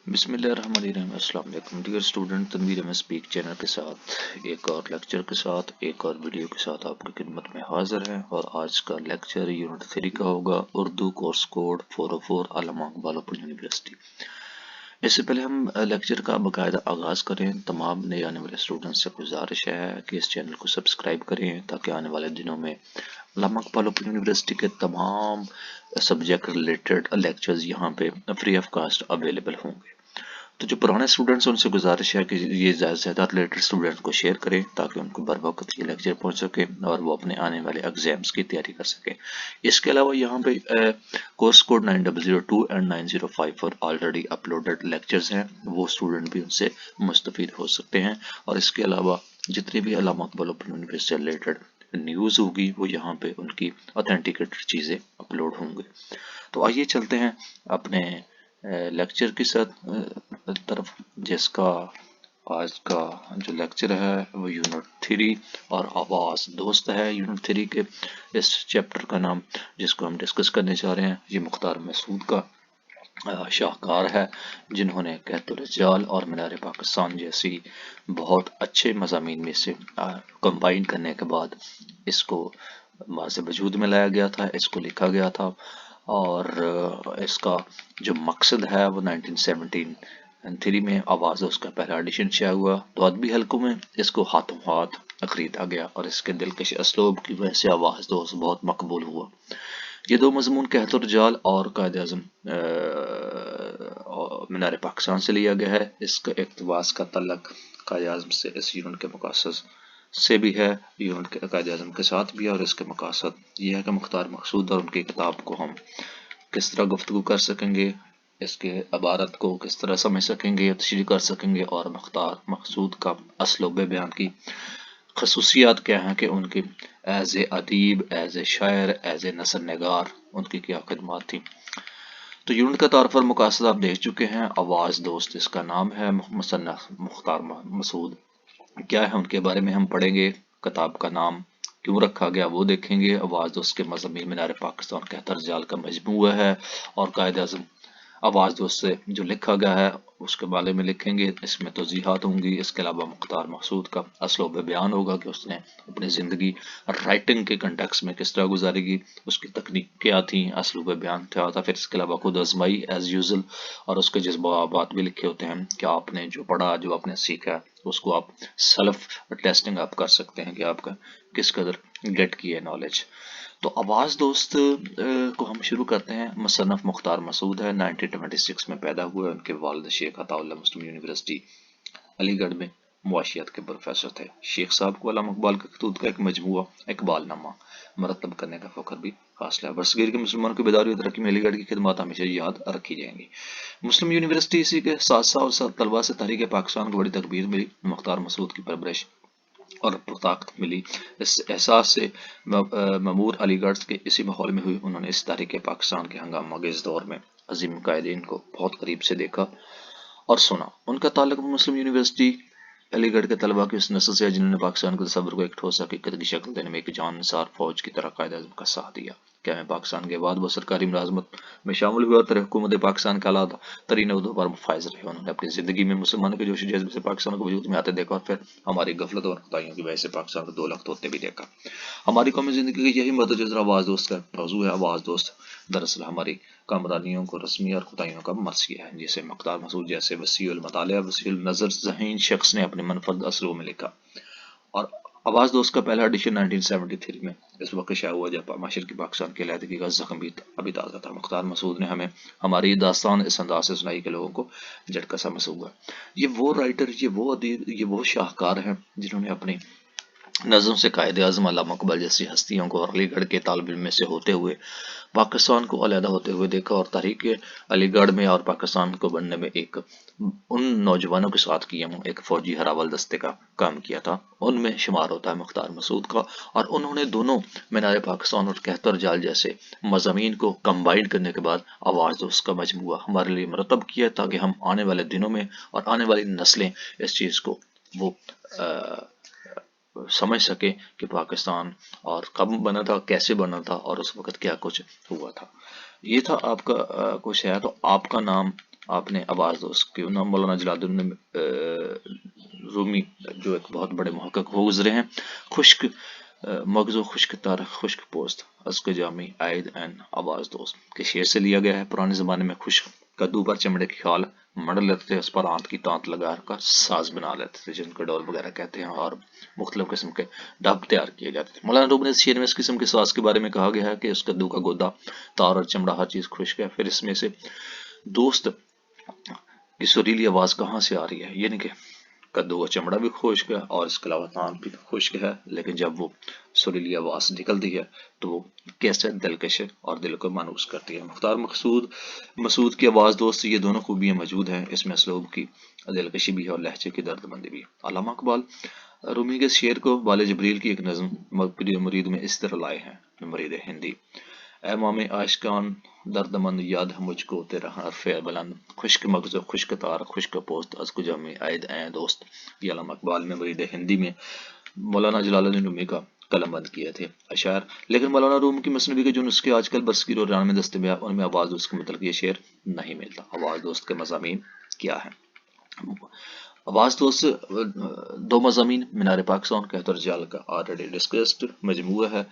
بسم اللہ الرحمن الرحیم۔ السلام علیکم dear student, Tanveer Ahmed speak channel کے ساتھ ایک اور لیکچر کے ساتھ ایک اور ویڈیو کے ساتھ آپ کی خدمت میں حاضر ہیں، اور آج کا لیکچر یونٹ 3 کا ہوگا، اردو کورس کوڈ 404 علامہ اقبال اوپن یونیورسٹی۔ اس سے پہلے ہم لیکچر کا باقاعدہ آغاز کریں، تمام نئے آنے والے اسٹوڈنٹ سے گزارش ہے کہ اس چینل کو سبسکرائب کریں تاکہ آنے والے دنوں میں علامہ اقبال اوپن یونیورسٹی کے تمام سبجیکٹ ریلیٹڈ لیکچرز یہاں پہ فری آف کاسٹ اویلیبل ہوں گے۔ تو جو پرانے اسٹوڈنٹس ہیں ان سے گزارش ہے کہ یہ زیادہ سے زیادہ ریلیٹڈ اسٹوڈنٹ کو شیئر کریں تاکہ ان کو بر وقت یہ لیکچر پہنچ سکے اور وہ اپنے آنے والے ایگزامس کی تیاری کر سکیں۔ اس کے علاوہ یہاں پہ کورس کوڈ 9002 اینڈ 9054 پر آلریڈی اپلوڈڈ لیکچرز ہیں، وہ اسٹوڈنٹ بھی ان سے مستفید ہو سکتے ہیں، اور اس کے علاوہ جتنی بھی علامہ اقبال اوپن یونیورسٹی سے ریلیٹڈ نیوز ہوگی وہ یہاں پہ ان کی اتھینٹیکیٹڈ چیزیں اپلوڈ ہوں گی۔ تو آئیے چلتے ہیں اپنے لیکچر کی طرف، جس کا آج کا جو لیکچر ہے وہ یونٹ 3 اور آواز دوست ہے۔ یونٹ 3 کے اس چیپٹر کا نام جس کو ہم ڈسکس کرنے چاہ رہے ہیں یہ مختار مسعود کا شاہکار ہے، جنہوں نے قحط الرجال اور مینار پاکستان جیسی بہت اچھے مضامین میں سے کمبائن کرنے کے بعد اس کو ماض وجود میں لایا گیا تھا، اس کو لکھا گیا تھا، اور اس کا جو مقصد ہے وہ 1973 میں آواز دوست کا پہلا ایڈیشن شائع ہوا، تو ادبی حلقوں میں اس کو ہاتھوں ہاتھ خریدا گیا اور اس کے دلکش اسلوب کی وجہ سے آواز دوست بہت مقبول ہوا۔ یہ دو مضمون قحط الرجال اور قائد اعظم مینار پاکستان سے لیا گیا ہے۔ اس کا اقتباس کا تعلق قائد اعظم سے اس یونٹ کے مقاصد سے بھی ہے، یونٹ کے قائد اعظم کے ساتھ بھی ہے، اور اس کے مقاصد یہ ہے کہ مختار مسعود اور ان کی کتاب کو ہم کس طرح گفتگو کر سکیں گے، اس کے عبارت کو کس طرح سمجھ سکیں گے، تشریح کر سکیں گے، اور مختار مسعود کا اسلوب بیان کی خصوصیات کیا ہیں کہ ان کی ایز اے ادیب، ایز اے شاعر، ایز اے نثر نگار ان کی کیا خدمات تھیں۔ تو یونٹ کا تعارف اور مقاصد آپ دیکھ چکے ہیں۔ آواز دوست اس کا نام ہے، مصنف مختار مسعود کیا ہے ان کے بارے میں ہم پڑھیں گے، کتاب کا نام کیوں رکھا گیا وہ دیکھیں گے، آواز دوست کے مضامین مینار پاکستان قحط الرجال کا مجموعہ ہے، اور قائد اعظم آواز دوست سے جو لکھا گیا ہے اس کے بارے میں لکھیں گے، اس میں توضیحات ہوں گی۔ اس کے علاوہ مختار مسعود کا اسلوب بیان ہوگا کہ اس نے اپنی زندگی رائٹنگ کے کنٹیکس میں کس طرح گزاری گی، اس کی تکنیک کیا تھی، اسلوب بیان کیا تھا، پھر اس کے علاوہ خود آزمائی ایز یوزل، اور اس کے جذبات بھی لکھے ہوتے ہیں کہ آپ نے جو پڑھا، جو آپ نے سیکھا اس کو آپ سیلف ٹیسٹنگ آپ کر سکتے ہیں کہ آپ کا کس قدر گیٹ کی ہے نالج۔ تو آواز دوست کو ہم شروع کرتے ہیں۔ مصنف مختار مسعود ہے، 1926 میں پیدا ہوئے، ان کے والد شیخ عطا اللہ مسلم یونیورسٹی علی گڑھ میں معاشیات کے پروفیسر تھے۔ شیخ صاحب کو علامہ اقبال کے خطوط کا ایک مجموعہ اقبال نامہ مرتب کرنے کا فخر بھی حاصل ہے۔ برصغیر کے مسلمانوں کی بیداری اور ترقی میں علی گڑھ کی خدمات ہمیشہ یاد رکھی جائیں گی۔ مسلم یونیورسٹی اسی کے ساتھ طلباء سے تحریک پاکستان کو بڑی تقبیر ملی۔ مختار مسعود کی پرورش اور طاقت ملی اس احساس سے ممور علی گڑھ کے اسی ماحول میں ہوئی۔ انہوں نے اس تحریک پاکستان کے ہنگامہ خیز دور میں عظیم قائدین کو بہت قریب سے دیکھا اور سنا۔ ان کا تعلق مسلم یونیورسٹی علی گڑھ کے طلباء کی اس نسل سے ہے جنہوں نے پاکستان کے تصور کو ایک ٹھوس حقیقت کی شکل دینے میں ایک جان نثار فوج کی طرح قائد اعظم کا ساتھ دیا۔ کیا میں پاکستان کے بعد وہ سرکاری ملازمت میں شامل ہوئے اور حکومت پاکستان کے اعلیٰ ترین عہدوں پر فائز رہے۔ انہوں نے اپنی زندگی میں مسلمانوں کے جوش و جذبے سے پاکستان کو وجود میں آتے دیکھا، اور پھر ہماری غفلت اور کوتاہیوں کی وجہ سے پاکستان کو 2 لخت ہوتے بھی دیکھا۔ ہماری قومی زندگی کی یہی مدجر آواز دوست کا موضوع ہے۔ آواز دوست دراصل ہماری کامرانیوں کو رسمی اور کوتاہیوں کا مرثیہ ہے، جسے مختار مسعود جیسے وسیع المطالعہ، وسیع النظر ذہین شخص نے اپنے منفرد اسلوب میں لکھا۔ اور آواز دوست کا پہلا ایڈیشن 1973 میں اس وقت شائع ہوا جب مشرقی پاکستان کی علیحدگی کا زخم بھی ابھی تازہ تھا۔ مختار مسعود نے ہمیں ہماری داستان اس انداز سے سنائی کہ لوگوں کو جھٹکا سا محسوس ہوا۔ یہ وہ رائٹر، یہ وہ ادیب، یہ وہ شاہکار ہیں جنہوں نے اپنی نظم سے قائد اعظم علامہ اقبال جیسی ہستیوں کو اور علی گڑھ کے طالب علم میں سے ہوتے ہوئے پاکستان کو علیحدہ ہوتے ہوئے دیکھا، اور تحریک علی گڑھ میں اور پاکستان کو بننے میں ایک ان نوجوانوں کے ساتھ کیا ایک فوجی ہراول دستے کا کام کیا تھا، ان میں شمار ہوتا ہے مختار مسعود کا، اور انہوں نے دونوں مینار پاکستان اور قحط الرجال جیسے مضامین کو کمبائن کرنے کے بعد آواز دوست کا مجموعہ ہمارے لیے مرتب کیا تاکہ ہم آنے والے دنوں میں اور آنے والی نسلیں اس چیز کو وہ سمجھ سکے کہ پاکستان اور کب بنا تھا، کیسے بنا تھا، اور اس وقت کیا کچھ ہوا تھا۔ یہ تھا آپ کا کچھ ہے۔ تو آپ کا نام آپ نے آواز دوست کی مولانا جلال الدین رومی جو ایک بہت بڑے محقق ہو گزرے ہیں، خشک مغز و خشک تاریخ خشک پوست از کے جامی عائد این آواز دوست کے شعر سے لیا گیا ہے۔ پرانے زمانے میں خشک کدو پر چمڑے کی کھال مڑ لیتے تھے، اس پر آنت کی تانت لگا کر ساز بنا لیتے تھے جن کو ڈول وغیرہ کہتے ہیں، اور مختلف قسم کے ڈب تیار کیے جاتے تھے۔ مولانا رومی نے اس شعر میں اس قسم کے ساز کے بارے میں کہا گیا ہے کہ اس کدو کا گودا، تار اور چمڑا ہر چیز خشک ہے، پھر اس میں سے دوست کی سریلی آواز کہاں سے آ رہی ہے؟ یعنی کہ کدو کا چمڑا بھی خشک ہے اور اس کے علاوہ تان بھی خشک ہے، لیکن جب وہ سریلی آواز نکلتی ہے تو وہ کیسے دلکش اور دل کو مانوس کرتی ہے۔ مختار مسعود کی آواز دوست یہ دونوں خوبیاں موجود ہیں، اس میں اسلوب کی دلکشی بھی ہے اور لہجے کی درد مندی بھی۔ علامہ اقبال رومی کے شعر کو وال جبریل کی ایک نظم مرید میں اس طرح لائے ہیں۔ مرید ہندی: اے مام عاشقان درد مند یاد ہے مجھ کو تیرا حرف بلند، خشک مغز و خشک تار خشک پوست از کجا میں عائد اے دوست۔ یہ علامہ اقبال میں مرید ہندی میں مولانا جلال الدین رومی کا قلم بند کیے تھے اشعار، لیکن مولانا روم کی مثنوی کے جو نسخے آج کل برصغیر اور ایران میں دستیاب ان میں آواز دوست کے متعلق یہ شعر نہیں ملتا۔ آواز دوست کے مضامین کیا ہیں؟ آواز دوست دو مضامین مینار پاکستان کہت اور جال کا آلریڈی ڈسکسڈ مجموعہ ہے۔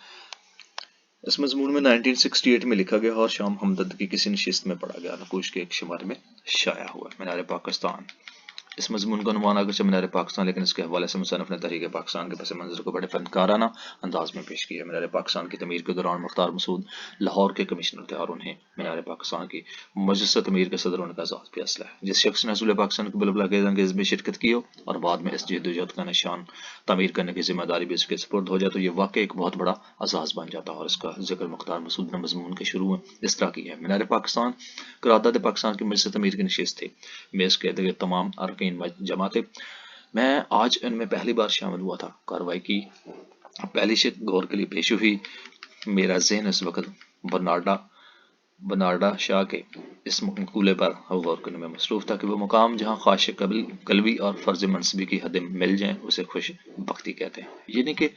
اس مضمون میں 1968 میں لکھا گیا اور شام ہمدرد کی کسی نشست میں پڑھا گیا، نقوش کے ایک شمارے میں شائع ہوا۔ مینار پاکستان اس مضمون کا عنوان اگرچہ مینار پاکستان، لیکن اس کے حوالے سے مصنف نے تحریک پاکستان کے پس منظر کو بڑے فنکارانہ انداز میں پیش کیا ہے۔ مینار پاکستان کی تعمیر کے دوران مختار مسعود لاہور کے کمشنر تھے اور انہیں مینار پاکستان کی مجلس تعمیر کے صدر ہونے کا ذات فیصلہ ہے۔ جس شخص نے حصول پاکستان کی بلبلہ انگیز میں شرکت کی ہو اور بعد میں اس جدوجہد کا نشان تعمیر کرنے کی ذمہ داری بھی اس کے سپرد ہو جائے تو یہ واقعی ایک بہت بڑا اعزاز بن جاتا ہے، اور اس کا ذکر مختار مسعود نے مضمون کے شروع میں اس طرح کی ہے۔ مینار پاکستان قرارداد پاکستان کی مجلس تعمیر کی نشست تھی، میں اس کے ارد تمام ارکین جمع تھے، میں آج ان میں پہلی بار شامل ہوا تھا، کارروائی کی پہلی شک غور کے لیے پیش ہوئی، میرا ذہن اس وقت بنارڈا شاہ کے اس مقولے پر غور کرنے میں مصروف تھا کہ وہ مقام جہاں خواہش قلبی اور فرض منصبی کی حدیں مل جائیں اسے خوش بختی کہتے ہیں۔ یعنی کہ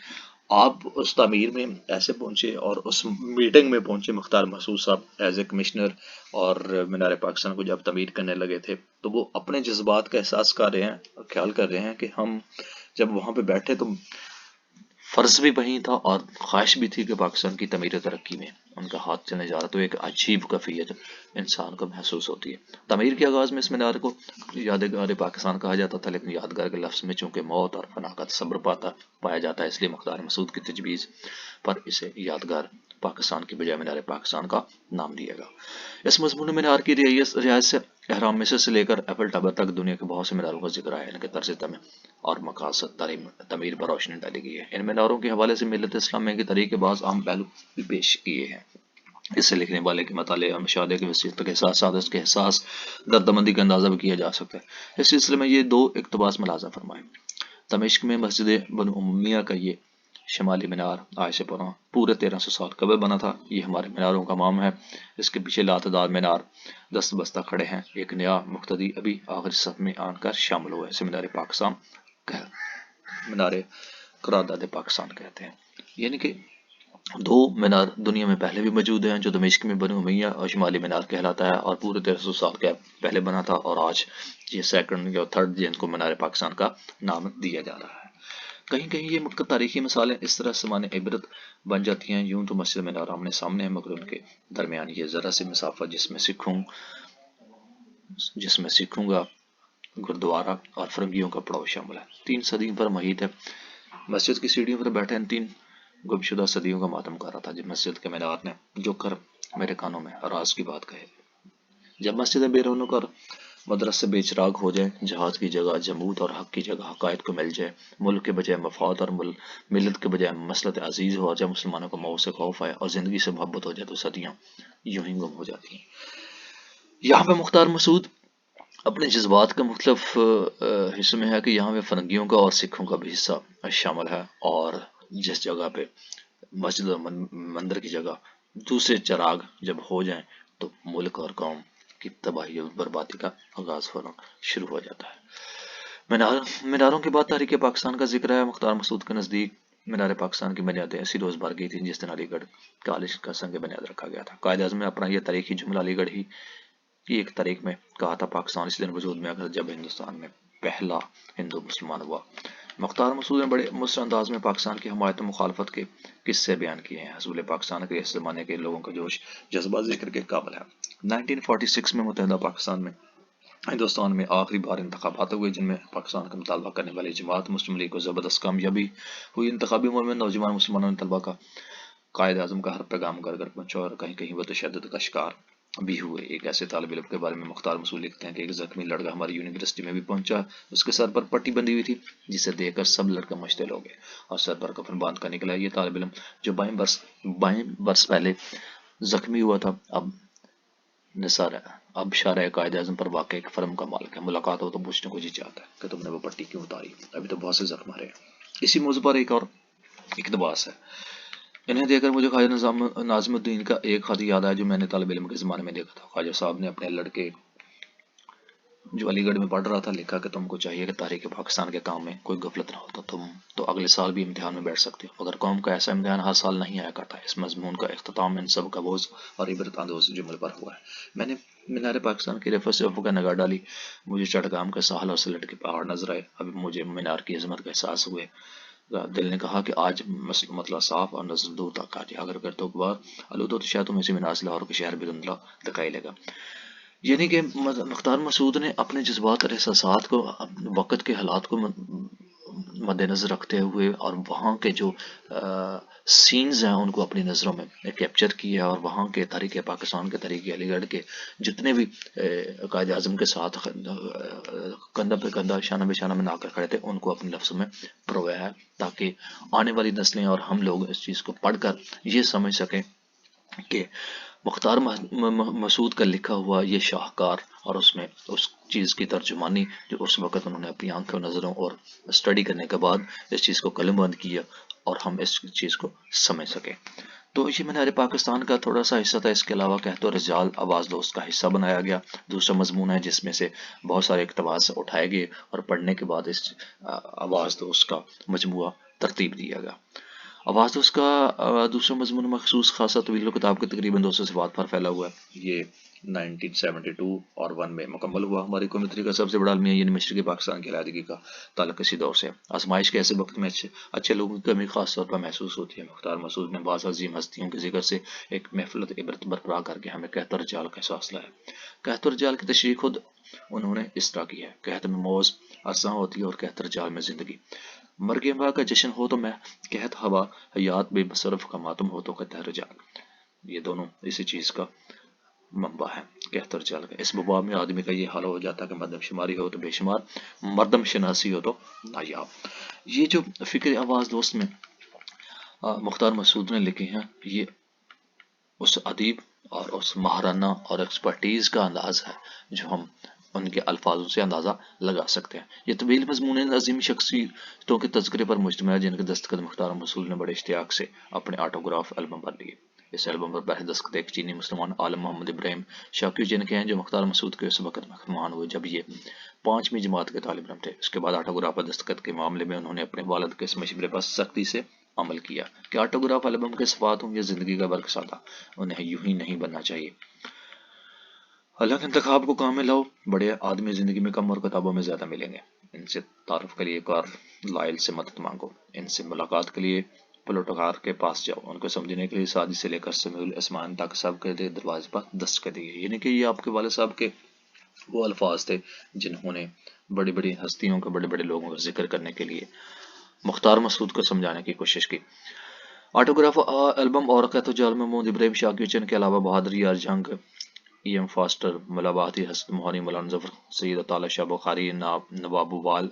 آپ اس تعمیر میں ایسے پہنچے اور اس میٹنگ میں پہنچے، مختار مسعود صاحب ایز اے کمشنر اور مینار پاکستان کو جب تعمیر کرنے لگے تھے تو وہ اپنے جذبات کا احساس کر رہے ہیں، خیال کر رہے ہیں کہ ہم جب وہاں پہ بیٹھے تو فرض بھی وہیں تھا اور خواہش بھی تھی کہ پاکستان کی تعمیر ترقی میں ان کا ہاتھ چلنے جا رہا، تو ایک عجیب کیفیت انسان کو محسوس ہوتی ہے۔ تعمیر کے آغاز میں اس مینار کو یادگار پاکستان کہا جاتا تھا، لیکن یادگار کے لفظ میں چونکہ موت اور فنا کا تصور پایا جاتا ہے، اس لیے مختار مسعود کی تجویز پر اسے یادگار پاکستان کی بجائے مینار پاکستان کا نام دیا گیا۔ اس مضمون مینار کی رعایت سے اہرام مصر سے لے کر ایفل ٹاور تک دنیا کے بہت سے میناروں کا ذکر ہے، ان کے طرز تعمیر اور مقاصد تعمیر پر روشنی ڈالی گئی ہے۔ ان میناروں کے حوالے سے ملت اسلامیہ کی تاریخ کے بعض اہم پہلو بھی پیش کیے ہیں۔ اس سے لکھنے والے کے مطالعے اور مشاہدے کے وسیلے کے ساتھ ساتھ اس کے احساس دردمندی کا اندازہ بھی کیا جا سکتا ہے۔ اس سلسلے میں یہ دو اقتباس ملاحظہ فرمائیں۔ دمشق میں مسجد بنو امیہ کا یہ شمالی مینار آج سے پورے 1300 سال قبل بنا تھا، یہ ہمارے میناروں کا امام ہے۔ اس کے پیچھے لاتعداد مینار دست بستہ کھڑے ہیں، ایک نیا مقتدی ابھی آخری صف میں آن کر شامل ہوا ہے، اسے مینار پاکستان مینار قرارداد پاکستان کہتے ہیں۔ یعنی کہ دو مینار دنیا میں پہلے بھی موجود ہیں، جو دمشق میں بنو امیہ اور شمالی مینار کہلاتا ہے اور پورے 1300 سال کے پہلے بنا تھا، اور آج یہ سیکنڈ یا تھرڈ جن کو مینار پاکستان کا نام دیا جا رہا ہے۔ کہیں کہیں یہ تاریخی مثالیں اس طرح سامان عبرت بن جاتی ہیں، یوں تو مسجد مینار آمنے سامنے ہیں مگر ان کے درمیان یہ ذرا سی مسافت جس میں سکھوں گا گردوارہ اور فرنگیوں کا پڑاؤ شامل ہے، 3 صدیوں پر محیط ہے۔ مسجد کی سیڑھیوں پر بیٹھے ان 3 گمشدہ صدیوں کا ماتم کر رہا تھا جب مسجد کے مینار نے جو کر میرے کانوں میں راز کی بات کہے۔ جب مسجد بے رونق اور مدرسے بے چراغ ہو جائے، جہاد کی جگہ جمود اور حق کی جگہ حقائق کو مل جائے، ملک کے بجائے مفاد اور ملت کے بجائے مسلط عزیز ہو، اور جب مسلمانوں کو موت سے خوف آئے اور زندگی سے محبت ہو جائے تو صدیاں یوں ہی گم ہو جاتی ہیں۔ یہاں پہ مختار مسعود اپنے جذبات کا مختلف حصوں میں ہے کہ یہاں پہ فرنگیوں کا اور سکھوں کا بھی حصہ شامل ہے، اور جس جگہ پہ مسجد اور مندر کی جگہ دوسرے چراغ جب ہو جائیں تو ملک اور قوم کی تباہی اور بربادی کا آغاز ہونا شروع ہو جاتا ہے۔ میناروں کے بعد تاریخ پاکستان کا ذکر ہے۔ مختار مسعود کے نزدیک مینار پاکستان کی بنیادیں ایسی روز بار کی تھیں جس دن علی گڑھ کالج کا سنگ بنیاد رکھا گیا تھا۔ قائد اعظم نے اپنا یہ تاریخی جملہ علی گڑھ ہی یہ ایک تاریخ میں کہا تھا پاکستان اس دن وجود میں آیا جب ہندوستان میں پہلا ہندو مسلمان ہوا۔ مختار مسعود نے بڑے مؤثر انداز میں پاکستان کی حمایت و مخالفت کے قصے بیان کیے ہیں۔ حصول پاکستان کے اس زمانے کے لوگوں کا جوش جذبہ ذکر کے قابل ہے۔ 1946 میں متحدہ پاکستان میں ہندوستان میں آخری بار انتخابات ہوئے جن میں پاکستان کا مطالبہ کرنے والی جماعت مسلم لیگ کو زبردست کامیابی ہوئی۔ انتخابی مہم میں نوجوان مسلمانوں نے طلبہ کا قائد اعظم کا ہر پیغام گھر گھر پہنچا اور کہیں کہیں وہ تشدد کا شکار بھی ہوئے۔ ایک ایسے طالب علم کے بارے میں مختار مسعود لکھتے ہیں کہ ایک زخمی لڑکا ہماری یونیورسٹی میں بھی پہنچا، اس کے سر پر پٹی بندھی ہوئی تھی جسے دیکھ کر سب لڑکے مشتعل ہو گئے اور سر پر کفن باندھ کر نکلا۔ یہ طالب علم جو 22 برس پہلے زخمی ہوا تھا اب شارع قائد اعظم پر واقع ایک فرم کا مالک ہے۔ ملاقات ہو تو پوچھنے کو جی چاہتا ہے کہ تم نے وہ پٹی کیوں اتاری، ابھی تو بہت سے زخم آ رہے ہیں۔ اسی موضوع پر ایک اور اقتباس ہے۔ انہیں دیکھ کر مجھے خواجہ ناظم الدین کا ایک خط یاد آیا جو میں نے طالب علم کے زمانے میں دیکھا تھا۔ خواجہ صاحب نے اپنے لڑکے جو علی گڑھ میں پڑھ رہا تھا لکھا کہ تم کو چاہیے کہ تاریخ پاکستان کے کام میں کوئی غفلت نہ ہو تو تم تو اگلے سال بھی امتحان میں بیٹھ سکتے ہو، مگر قوم کا ایسا امتحان ہر سال نہیں آیا کرتا ہے۔ اس مضمون کا اختتام ان سب کا بوجھ اور عبرت اندوز جمل پر ہوا ہے۔ میں نے مینار پاکستان کی رفت سے افق نگاہ ڈالی، مجھے چٹگام کے ساحل اور سلٹ کے پہاڑ نظر آئے۔ ابھی مجھے مینار کی عظمت کا احساس ہوئے۔ دل نے کہا کہ آج مطلع صاف اور نظر دور تک آ جائے، اگر کرتوں کے بعد آلودہ تو شاید تمہیں سے مینار سے لاہور کے شہر بھی دھندلا دکھائی لے گا۔ یعنی کہ مختار مسعود نے اپنے جذبات اور احساسات کو وقت کے حالات کو مد نظر رکھتے ہوئے اور وہاں کے جو سینز ہیں ان کو اپنی نظروں میں کیپچر کیا اور وہاں کے تاریخ پاکستان کے تاریخ علی گڑھ کے جتنے بھی قائد اعظم کے ساتھ کندھا پہ کندھا شانہ بہ شانہ ملا کر کھڑے تھے ان کو اپنے لفظوں میں پرویا ہے تاکہ آنے والی نسلیں اور ہم لوگ اس چیز کو پڑھ کر یہ سمجھ سکیں کہ مختار مسعود کا لکھا ہوا یہ شاہکار اور اس میں اس چیز کی ترجمانی جو اس وقت انہوں نے اپنی آنکھوں نظروں اور اسٹڈی کرنے کے بعد اس چیز کو قلم بند کیا اور ہم اس چیز کو سمجھ سکیں۔ تو یہ مینار پاکستان کا تھوڑا سا حصہ تھا۔ اس کے علاوہ کہت و رجال آواز دوست کا حصہ بنایا گیا، دوسرا مضمون ہے جس میں سے بہت سارے اقتباس اٹھائے گئے اور پڑھنے کے بعد اس آواز دوست کا مجموعہ ترتیب دیا گیا۔ آواز دوست کا دوسرا مضمون مخصوص خاصا طویل و کتاب کے تقریباً 200 صفحات پر پھیلا ہوا ہے۔ یہ 1972 اور 1 میں مکمل ہوا۔ ہماری قومی کا سب سے بڑا المیہ یعنی مشرقی پاکستان کی علیحدگی کا تعلق اسی دور سے ہے۔ آزمائش کے ایسے وقت میں اچھے لوگوں کی کمی خاص طور پر محسوس ہوتی ہے۔ مختار مسعود نے بعض عظیم ہستیوں کے ذکر سے ایک محفلت عبرت برپا کر کے ہمیں کہت و رجال کا احساس لایا۔ کہت و رجال کی تشریح خود انہوں نے اس طرح کی ہے: کہت میں موز ارساں ہوتی ہے اور کہت رجال میں زندگی، مرگ ہوا کا جشن ہو تو میں کہت ہوا، حیات بے مصرف کا ماتم ہو تو کہت رجال۔ یہ دونوں اسی چیز کا منبع ہے، کہت رجال کا۔ اس باب میں آدمی کا یہ حال ہو جاتا ہے کہ مردم شماری ہو تو بے شمار، مردم شناسی ہو تو نایاب۔ یہ جو فکر آواز دوست میں مختار مسعود نے لکھی ہیں یہ اس ادیب اور اس ماہرانہ اور ایکسپرٹیز کا انداز ہے جو ہم ان کے الفاظوں سے اندازہ لگا سکتے ہیں۔ یہ طویل مضمون عظیم شخصیتوں کے تذکرے پر مشتمل ہے جن کے دستخط مختار مسعود نے بڑے اشتیاق سے اپنے آٹوگراف البم پر لیے۔ اس البم پر پہلے دستخط ایک چینی مسلمان عالم محمد ابراہیم شاکیو جن کے ہیں جو مختار مسعود کے اس وقت مہمان ہوئے جب یہ 5ویں جماعت کے طالب علم تھے۔ اس کے بعد آٹوگراف پر دستخط کے معاملے میں انہوں نے اپنے والد کے اس مشورے پر سختی سے عمل کیا کہ آٹوگراف البم کے صفحات ہوں یا زندگی کا برق سادہ، انہیں یوں ہی نہیں بننا چاہیے۔ اللہ کے انتخاب کو کام میں لاؤ، بڑے آدمی زندگی میں کم اور کتابوں میں زیادہ ملیں گے۔ ان سے تعارف کے لیے کارلائل سے مدد مانگو، ان سے ملاقات کے لیے پلوٹارک کے پاس جاؤ، ان کو سمجھنے کے لیے سعدی سے لے کر سمیع الاسمان تک سب کے دروازے پر دستک دیے۔ یعنی کہ یہ آپ کے والد صاحب کے وہ الفاظ تھے جنہوں نے بڑی بڑی ہستیوں کا، بڑے بڑے لوگوں کا ذکر کرنے کے لیے مختار مسعود کو سمجھانے کی کوشش کی۔ آٹوگراف البم اور کہت و رجال میں محمد ابراہیم شاکیو چن کے علاوہ بہادر یار جنگ، ای ایم فاسٹر، ملا بہاتی حسن موہانی، مولانا ظفر، سید اطالع شاہ بخاری، نواب وال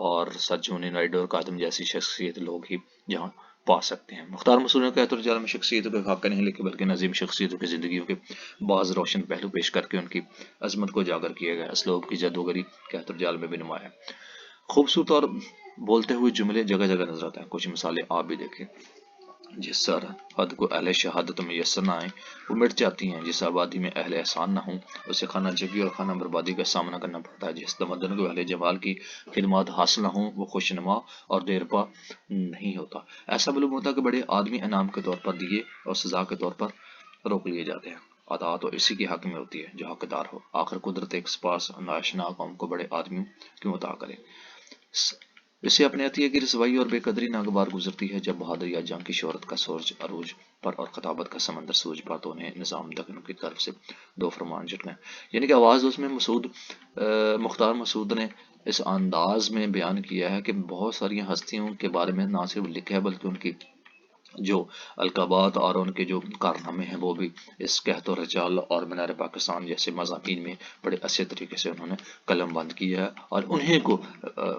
اور سجونی نائیڈو اور کاظم جیسی شخصیت لوگ ہی جہاں پا سکتے ہیں۔ مختار مسعود نے کہت و رجال میں شخصیتوں کے خاکے نہیں لکھے بلکہ عظیم شخصیتوں کی زندگیوں کے بعض روشن پہلو پیش کر کے ان کی عظمت کو اجاگر کیا گیا۔ اسلوب کی جادوگری کہت و رجال میں بھی نمایاں ہے۔ خوبصورت اور بولتے ہوئے جملے جگہ جگہ نظر آتے ہیں۔ کچھ مثالیں آپ بھی دیکھیں: جس سرحد کو اہل شہادت میسر نہ آئیں وہ مٹ جاتی ہیں، جس آبادی میں اہل احسان نہ ہوں اسے خانہ جنگی اور خانہ بربادی کا سامنا کرنا پڑتا ہے، جس تمدن کو اہل جمال کی خدمات حاصل نہ ہوں وہ خوش نما اور دیرپا نہیں ہوتا۔ ایسا معلوم ہوتا ہے کہ بڑے آدمی انعام کے طور پر دیے اور سزا کے طور پر روک لیے جاتے ہیں۔ عطا تو اسی کے حق میں ہوتی ہے جو حقدار ہو، آخر قدرت ایک سپاس ناشنا قوم کو بڑے آدمیوں کیوں عطا کرے۔ اسے اپنے عطیہ کی رسوائی اور بے قدری ناگوار گزرتی ہے، جب بہادری یا جنگ کی شہرت کا سورج عروج پر اور خطابت کا سمندر سوج پر، تو انہیں نظام دگنوں کی طرف سے دو فرمان جھٹکیں۔ یعنی کہ آواز اس میں مختار مسعود نے اس انداز میں بیان کیا ہے کہ بہت ساری ہستیوں کے بارے میں نہ صرف لکھا ہے بلکہ ان کی جو القابات اور ان کے جو کارنامے ہیں وہ بھی اس قحط و رجال اور مینار پاکستان جیسے مضامین میں بڑے اچھے طریقے سے انہوں نے قلم بند کیا ہے، اور انہیں کو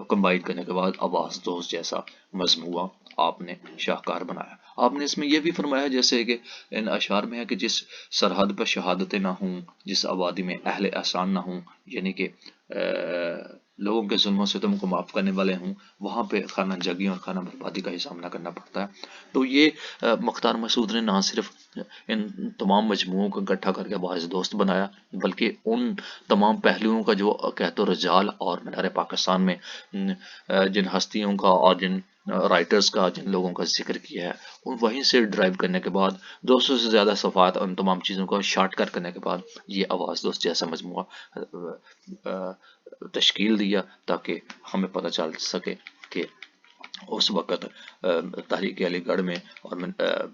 کمبائن کرنے کے بعد آواز دوست جیسا مجموعہ آپ نے شاہکار بنایا۔ آپ نے اس میں یہ بھی فرمایا جیسے کہ ان اشعار میں ہے کہ جس سرحد پر شہادتیں نہ ہوں، جس آبادی میں اہل احسان نہ ہوں، یعنی کہ لوگوں کے ظلم و ستم کو معاف کرنے والے ہوں، وہاں پہ خانہ جنگی اور خانہ بربادی کا ہی سامنا کرنا پڑتا ہے۔ تو یہ مختار مسعود نے نہ صرف ان تمام مجموعوں کو اکٹھا کر کے باعث دوست بنایا، بلکہ ان تمام پہلوؤں کا جو قحط و رجال اور مینار پاکستان میں جن ہستیوں کا اور جن رائٹرز کا، جن لوگوں کا ذکر کیا ہے، وہیں سے ڈرائیو کرنے کے بعد 200 سے زیادہ صفحات ان تمام چیزوں کو شارٹ کٹ کرنے کے بعد یہ آواز دوست جیسا مجموعہ تشکیل دیا، تاکہ ہمیں پتہ چل سکے کہ اس وقت تحریک علی گڑھ میں اور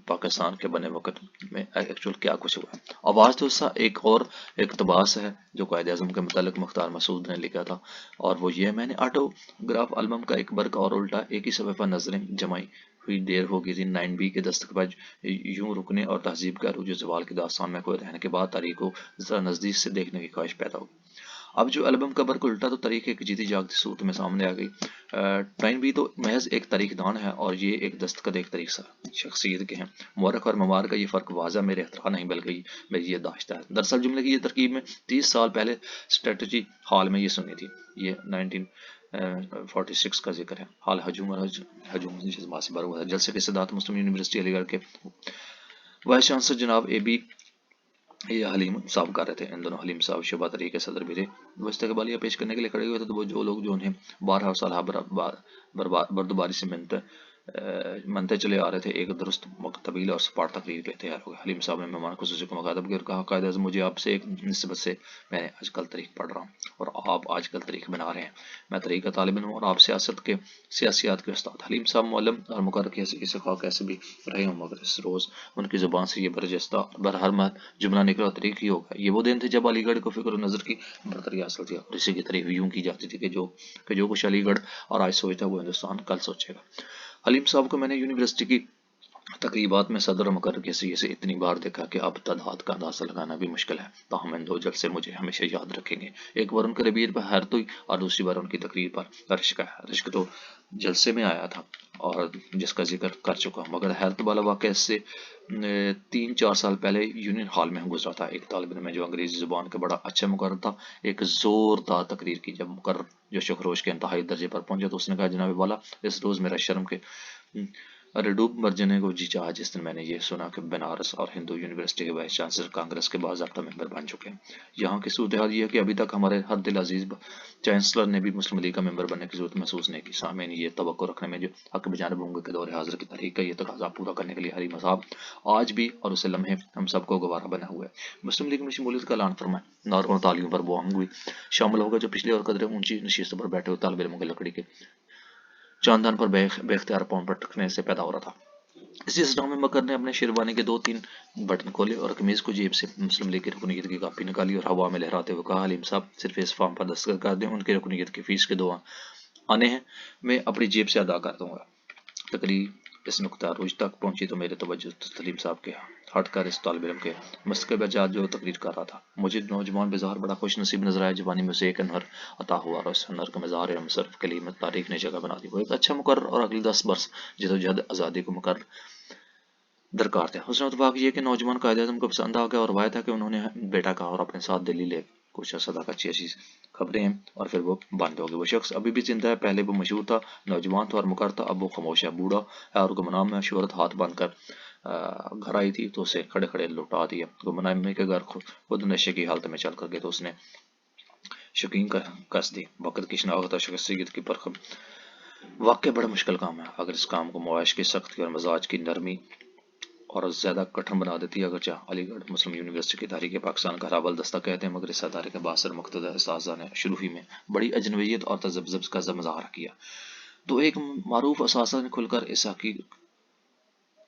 پاکستان کے بنے وقت میں ایکچوئل کیا کچھ ہوا۔ آواز دوستا ایک اور اقتباس ہے جو قائد اعظم کے متعلق مختار مسعود نے لکھا تھا، اور وہ یہ: میں نے آٹوگراف البم کا ایک برق اور الٹا ایک ہی صفحے پر نظریں جمائی ہوئی دیر ہو گئی تھی، 9B کے دستک بج یوں رکنے اور تہذیب کا عروج و زوال کی داستان میں کھوئے رہنے کے بعد تاریخ کو ذرا نزدیک سے دیکھنے کی خواہش پیدا ہوگی۔ اب جو البم کا برق الٹا تو تاریخ ایک جیتی جاگتی صورت میں سامنے آ گئی۔ 9B تو محض ایک تاریخ دان ہے، اور یہ ایک دستخط ایک تاریخ شخصیت کے ہیں۔ مورخ اور ممار کا یہ فرق واضح میرے اختراع نہیں بلکہ میری یہ داشتہ ہے۔ دراصل جملے کی یہ ترکیب میں 30 سال پہلے اسٹریٹجی ہال میں یہ سنی تھی۔ یہ 1946 کا ذکر ہے۔ حال ہجوم جذبات سے بھرا ہوا تھا۔ جلسے کے صدارت مسلم یونیورسٹی علی گڑھ کے وائس چانسلر جناب AB یہ حلیم صاحب کر رہے تھے۔ ان دونوں حلیم صاحب شعبہ تحریک کے صدر بھی تھے۔ وہ استقبالیہ پیش کرنے کے لیے کھڑے ہوئے تھے، تو وہ جو لوگ جو انہیں بارہا سالہ بردباری سے منتے چلے آ رہے تھے، ایک درست طویل اور سپاٹ تقریر کے تیار ہو گئے۔ حلیم صاحب نے مہمان خصوصی کو مخاطب کیا اور کہا: قائد اعظم، مجھے آپ سے ایک نسبت سے میں نے آج کل تاریخ پڑھ رہا ہوں اور آپ آج کل تاریخ بنا رہے ہیں۔ میں تاریخ کا طالب علم ہوں اور آپ سیاسیات کے استاد۔ حلیم صاحب معلم اور مقرر کی حیثیت سے خواہ کیسے بھی رہے ہوں، مگر اس روز ان کی زبان سے یہ برجستہ برحرمت جملہ نکلا: تاریخ ہی ہوگا۔ یہ وہ دن تھے جب علی گڑھ کو فکر و نظر کی برتری حاصل تھی، اور اسی کی تعریف یوں کی جاتی تھی کہ جو کچھ علی گڑھ اور آج سوچتا ہے وہ ہندوستان کل سوچے گا۔ حلیم صاحب کو میں نے یونیورسٹی کی تقریبات میں صدر و مقرر کی حیثیت سے اتنی بار دیکھا کہ اب تعداد کا اندازہ لگانا بھی مشکل ہے، تاہم ان دو جلسے مجھے ہمیشہ یاد رکھیں گے۔ ایک بار ان کے ربیع پر حیرت ہوئی اور دوسری بار ان کی تقریر پر رشک آیا۔ رشک تو جلسے میں آیا تھا اور جس کا ذکر کر چکا ہوں، مگر حیرت والا واقعہ اس سے 3-4 سال پہلے یونین ہال میں گزرا تھا۔ ایک طالب علم جو انگریزی زبان کا بڑا اچھا مقرر تھا، ایک زوردار تقریر کی۔ جب مقرر جو شکروش کے انتہائی درجے پر پہنچا تو اس نے کہا: جناب والا، اس روز میرا شرم کے ڈوب مر جانے کو جی چاہا جس دن میں نے یہ سنا کہ بنارس اور ہندو یونیورسٹی کے وائس چانسلر کانگریس کے باضابطہ ممبر بن چکے ہیں۔ یہاں کی صورتحال یہ ہے کہ ابھی تک ہمارے ہر دل عزیز چانسلر نے بھی مسلم لیگ کا ممبر بننے کی ضرورت محسوس نہیں کی۔ سامعین، یہ توقع رکھنے میں جو حق بجانب ہوں گے کہ دور حاضر کی تاریخ کا یہ تقاضا پورا کرنے کے لیے حلیم صاحب آج بھی اور اسے لمحے ہم سب کو گوارا بنا ہوا ہے۔ مسلم لیگ میں شمولیت کا اعلان فرمائے۔ نارمل تعلیموں پر وہ ہنگ ہوئی شامل ہوگا جو پچھلی اور قدرے اونچی نشستوں پر بیٹھے ہوئے طالب علموں کے لکڑی کے چاندان پر بے اختیار پاؤں پر ٹکنے سے پیدا ہو رہا تھا۔ اسی اسلام میں مکر نے اپنے شیروانی کے 2-3 بٹن کھولے اور قمیض کو جیب سے مسلم لیگ کی رکنیت کی کاپی نکالی اور ہوا میں لہراتے ہوئے کہا: حلیم صاحب، صرف اس فارم پر دستخط کر دیں، ان کی رکنیت کی فیس کے 2 آنے ہیں، میں اپنی جیب سے ادا کر دوں گا۔ تقریر اس نقطہ عروج تک پہنچی تو میرے توجہ حلیم صاحب کے ہٹ کر اس طالب علم کے مستقبل بجات جو تقریر کر رہا تھا۔ مجھے نوجوان بظاہر بڑا خوش نصیب نظر آیا۔ جوانی میں اسے ایک ہنر عطا ہوا اور اس ہنر کا مظاہر مصرف کے لیے تاریخ نے جگہ بنا دی۔ وہ ایک اچھا مقرر اور اگلے 10 برس جدوجہد آزادی کو مقرر درکار تھے۔ حسن اتفاق یہ کہ نوجوان قائد اعظم کو پسند آ گیا اور روایت ہے کہ انہوں نے بیٹا کہا اور اپنے ساتھ دلی لے کچھ صدا کا اچھی خبریں ہیں، اور پھر وہ بند ہو گئی۔ وہ شخص ابھی بھی زندہ ہے۔ پہلے وہ مشہور تھا، نوجوان تھا اور مقرر تھا، اب وہ خاموش ہے، بوڑھا ہے اور گمنام میں شہرت ہاتھ بند کر گھر آئی تھی تو اسے کھڑے کھڑے لوٹا دیا۔ گمنامی کے گھر خود نشے کی حالت میں چل کر گئے تو اس نے شکین کس دی۔ وقت کی شناخت اور شخصیت کی پرکھ واقع بڑا مشکل کام ہے۔ اگر اس کام کو معاش کی سختی اور مزاج کی نرمی اور زیادہ کٹھن بنا دیتی ہے، اگرچہ علی گڑھ مسلم یونیورسٹی کی تحریک پاکستان کا راول دستہ کہتے ہیں، مگر اس ادارے کے باثر مقتدر اساتذہ نے شروع ہی میں بڑی اجنبیت اور تذبذب کا مظاہرہ کیا، تو ایک معروف اساتذہ نے کھل کر اس حقیقت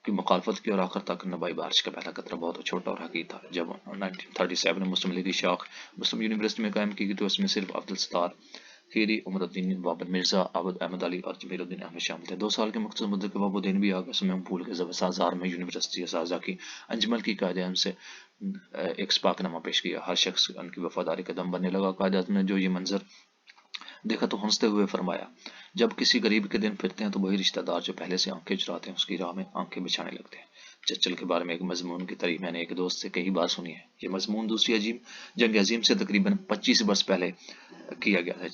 کی مخالفت کی اور آخر تک نبائی بارش کا پہلا قطرہ بہت چھوٹا اور حقیقی تھا۔ جب 1937 میں مسلم لیگ کی شاخ مسلم یونیورسٹی میں قائم کی گئی تو اس میں صرف عبدالستار خیری، عمر الدین بابر مرزا، عابد احمد علی اور جمیل الدین احمد شامل تھے۔ 2 سال کے مختصر مدت کے بابودین بھی آگے سوئمنگ پول کے سازار میں یونیورسٹی اساتذہ کی انجمن کی قائد اعظم سے ایک سپاق نامہ پیش کیا۔ ہر شخص ان کی وفاداری کا دم بننے لگا۔ قائد اعظم نے جو یہ منظر دیکھا تو ہنستے ہوئے فرمایا، جب کسی غریب کے دن پھرتے ہیں تو وہی رشتہ دار جو پہلے سے آنکھیں چراتے ہیں اس کی راہ میں آنکھیں بچھانے لگتے ہیں۔ چرچل کے بارے میں ایک مضمون کی تعریف میں نے ایک دوست سے کئی بار سنی ہے۔ یہ مضمون دوسری جنگ عظیم سے تقریباً 25 برس پہلے کیا گیا تھا،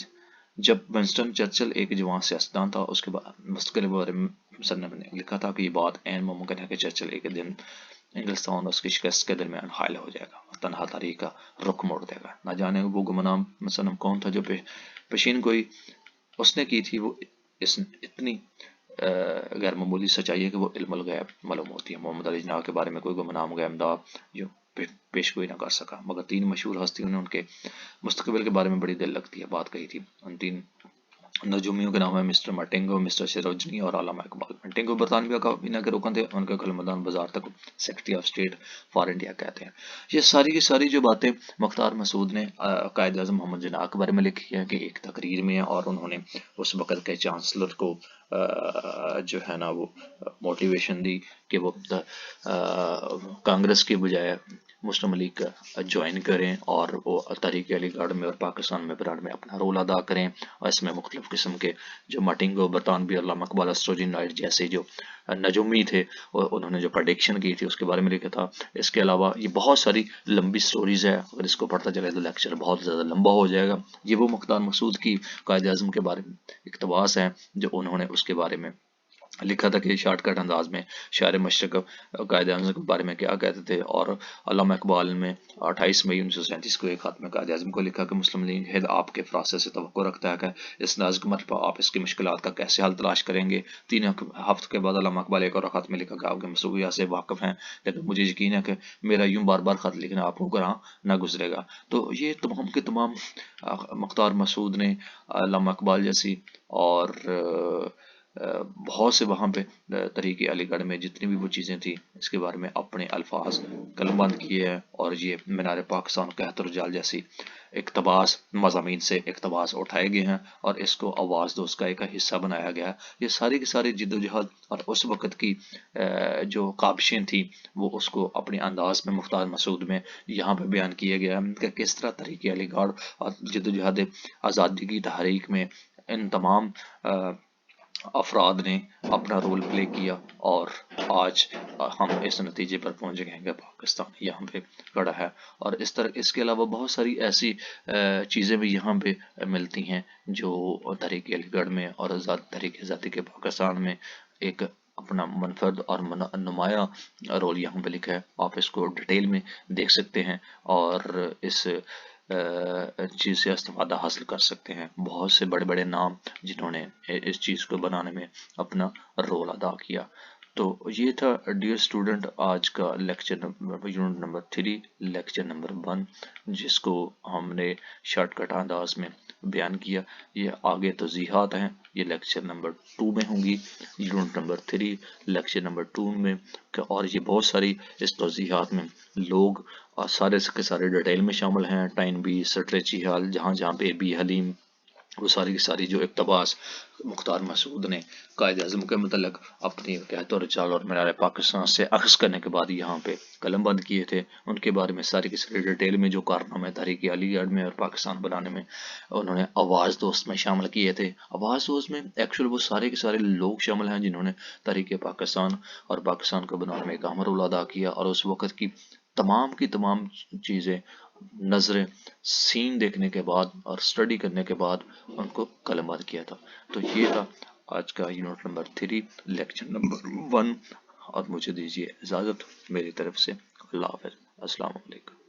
جب ونسٹن چرچل ایک جوان سیاستدان تھا۔ اس کے مستقبل کے بارے میں مصنف نے لکھا تھا کہ یہ بات عین ممکن ہے کہ چرچل ایک دن انگلستان اور اس کی شکست کے درمیان حائل ہو جائے گا اور تنہا تاریخ کا رخ موڑ دے گا۔ نہ جانے وہ گمنام مصنف کون تھا جو پیشین گوئی اس نے کی تھی، وہ اتنی غیر معمولی سچائی ہے کہ وہ علم الغیب معلوم ہوتی ہے۔ محمد علی جناح کے بارے میں کوئی گمنام غیب داں جو پیش گوئی نہ کر سکا، مگر 3 مشہور ہستیوں نے ان کے مستقبل کے بارے میں بڑی دل لگتی ہے بات کہی تھی۔ ان 3 نجومیوں کے نام ہے مسٹر مارٹنگو، مسٹر سروجنی اور علامہ اقبال۔ مارٹنگو برطانوی کابینہ کے رکن تھے، ان کے قلمدان بازار تک secretary of state for India کہتے ہیں۔ یہ ساری کی ساری جو باتیں مختار مسعود نے قائد اعظم محمد جناح کے بارے میں لکھی ہے کہ ایک تقریر میں، اور انہوں نے اس وقت کے چانسلر کو جو ہے نا وہ موٹیویشن دی کہ وہ کانگریس کے بجائے مسلم لیگ کا جوائن کریں اور وہ تحریک علی گڑھ میں اور پاکستان میں بنانے میں اپنا رول ادا کریں، اور اس میں مختلف قسم کے جو مارٹنگو برطانوی، علامہ اقبال، اسٹروجن نائٹ جیسے جو نجومی تھے انہوں نے جو پریڈکشن کی تھی اس کے بارے میں لکھا تھا۔ اس کے علاوہ یہ بہت ساری لمبی سٹوریز ہے، اگر اس کو پڑھتا چلے تو لیکچر بہت زیادہ لمبا ہو جائے گا۔ یہ وہ مختار مسعود کی قائد اعظم کے بارے میں اقتباس ہے جو انہوں نے اس کے بارے میں لکھا تھا کہ شارٹ کٹ انداز میں شاعر مشرق قائد اعظم کے بارے میں کیا کہتے تھے۔ اور علامہ اقبال میں 28 مئی 1937 کو ایک خط میں قائد اعظم کو لکھا کہ مسلم لیگ ہند آپ کے فراست سے توقع رکھتا ہے کہ اس نازک مرحلے پر آپ اس کی مشکلات کا کیسے حل تلاش کریں گے۔ 3 ہفتے کے بعد علامہ اقبال ایک اور خط میں لکھا کہ آپ کے مصروفیات سے واقف ہیں، لیکن مجھے یقین ہے کہ میرا یوں بار بار خط لکھنا آپ کو گراں نہ گزرے گا۔ تو یہ تمام کے تمام مختار مسعود نے علامہ اقبال جیسی اور بہت سے وہاں پہ تحریک علی گڑھ میں جتنی بھی وہ چیزیں تھیں اس کے بارے میں اپنے الفاظ قلم بند کیے ہیں، اور یہ مینار پاکستان قحط الرجال جیسی اقتباس مضامین سے اقتباس اٹھائے گئے ہیں اور اس کو آواز دوست کا ایک حصہ بنایا گیا ہے۔ یہ ساری کی ساری جد و جہد اور اس وقت کی جو کابشیں تھیں وہ اس کو اپنے انداز میں مختار مسعود میں یہاں پہ بیان کیا گیا ہے کہ کس طرح تحریک علی گڑھ اور جد و جہد آزادی کی تحریک میں ان تمام افراد نے اپنا رول پلے کیا، اور آج ہم اس نتیجے پر پہنچ گئے ہیں کہ پاکستان یہاں پہ کھڑا ہے۔ اور اس کے علاوہ بہت ساری ایسی چیزیں بھی یہاں پہ ملتی ہیں جو تحریک علی گڑھ میں اور تحریک آزادی کے پاکستان میں ایک اپنا منفرد اور نمایاں رول یہاں پہ لکھا ہے۔ آپ اس کو ڈیٹیل میں دیکھ سکتے ہیں اور اس چیز سے استفادہ حاصل کر سکتے ہیں۔ بہت سے بڑے بڑے نام جنہوں نے اس چیز کو بنانے میں اپنا رول ادا کیا۔ تو یہ تھا ڈیئر اسٹوڈنٹ آج کا lecture unit number 3 lecture number 1 جس کو ہم نے شارٹ کٹ انداز میں بیان کیا۔ یہ آگے توضیحات ہیں، یہ لیکچر نمبر 2 میں ہوں گی، یونٹ نمبر 3 لیکچر نمبر 2 میں، اور یہ بہت ساری اس توضیحات میں لوگ سارے کے سارے ڈیٹیل میں شامل ہیں۔ ٹائن بی، سٹریچی حال، جہاں جہاں پہ بی حلیم، وہ ساری کی ساری جو اقتباس مختار مسعود نے قائد اعظم کے متعلق اپنی قحط الرجال اور مینار پاکستان سے اخذ کرنے کے بعد یہاں پہ قلم بند کیے تھے، ان کے بارے میں ساری کی ساری ڈیٹیل میں جو کارنامے تحریک علی گڑھ میں اور پاکستان بنانے میں انہوں نے آواز دوست میں شامل کیے تھے۔ آواز دوست میں ایکچوئل وہ سارے کے سارے لوگ شامل ہیں جنہوں نے تحریک پاکستان اور پاکستان کو بنانے میں ایک اہم رول ادا کیا، اور اس وقت کی تمام چیزیں نظریں سین دیکھنے کے بعد اور اسٹڈی کرنے کے بعد ان کو قلم بند کیا تھا۔ تو یہ تھا آج کا یونٹ نمبر 3 لیکچر نمبر 1، اور مجھے دیجیے اجازت میری طرف سے۔ اللہ حافظ، السلام علیکم۔